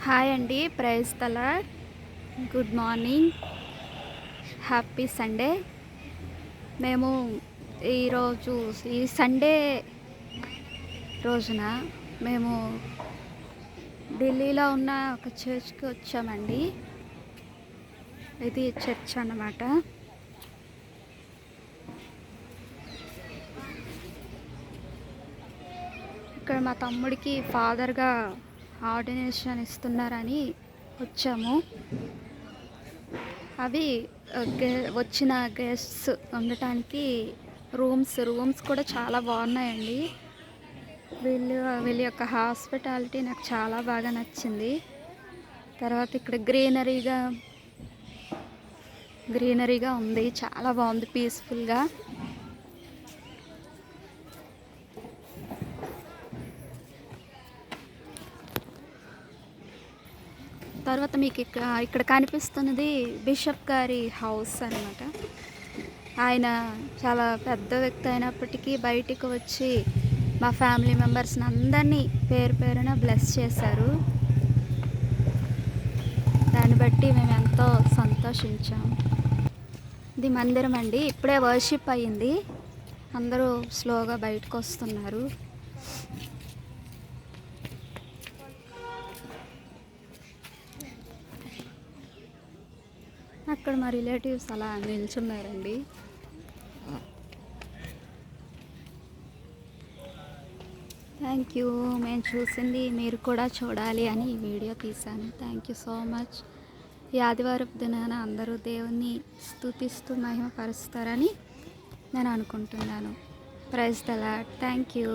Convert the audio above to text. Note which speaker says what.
Speaker 1: Hi అండి. Praise the Lord. Good morning. Happy Sunday. మేము ఈరోజు ఈ సండే రోజున మేము ఢిల్లీలో ఉన్న ఒక చర్చ్కి వచ్చామండి. ఇది చర్చ్ అన్నమాట. ఇక్కడ మా తమ్ముడికి ఫాదర్గా ఆర్డినేషన్ ఇస్తున్నారని వచ్చాము. అవి వచ్చిన గెస్ట్స్ ఉండటానికి రూమ్స్ కూడా చాలా బాగున్నాయండి. వీళ్ళ యొక్క హాస్పిటాలిటీ నాకు చాలా బాగా నచ్చింది. తర్వాత ఇక్కడ గ్రీనరీగా ఉంది, చాలా బాగుంది, పీస్ఫుల్గా. తర్వాత మీకు ఇక్కడ కనిపిస్తున్నది బిషప్ గారి హౌస్ అన్నమాట. ఆయన చాలా పెద్ద వ్యక్తి అయినప్పటికీ బయటికి వచ్చి మా ఫ్యామిలీ మెంబర్స్ని అందరినీ పేరు పేరున బ్లెస్ చేశారు. దాన్ని బట్టి మేము ఎంతో సంతోషించాము. ఇది మందిరం అండి. ఇప్పుడే వర్షిప్ అయ్యింది. అందరూ స్లోగా బయటకు వస్తున్నారు. అక్కడ మా రిలేటివ్స్ అలా నిల్చున్నారండి. Thank you. మేము చూసింది మీరు కూడా చూడాలి అని ఈ వీడియో తీశాను. Thank you so much. ఈ ఆదివారపు దినాన అందరూ దేవుణ్ణి స్తుతిస్తూ మహిమపరుస్తారని నేను అనుకుంటున్నాను. Praise the Lord. Thank you.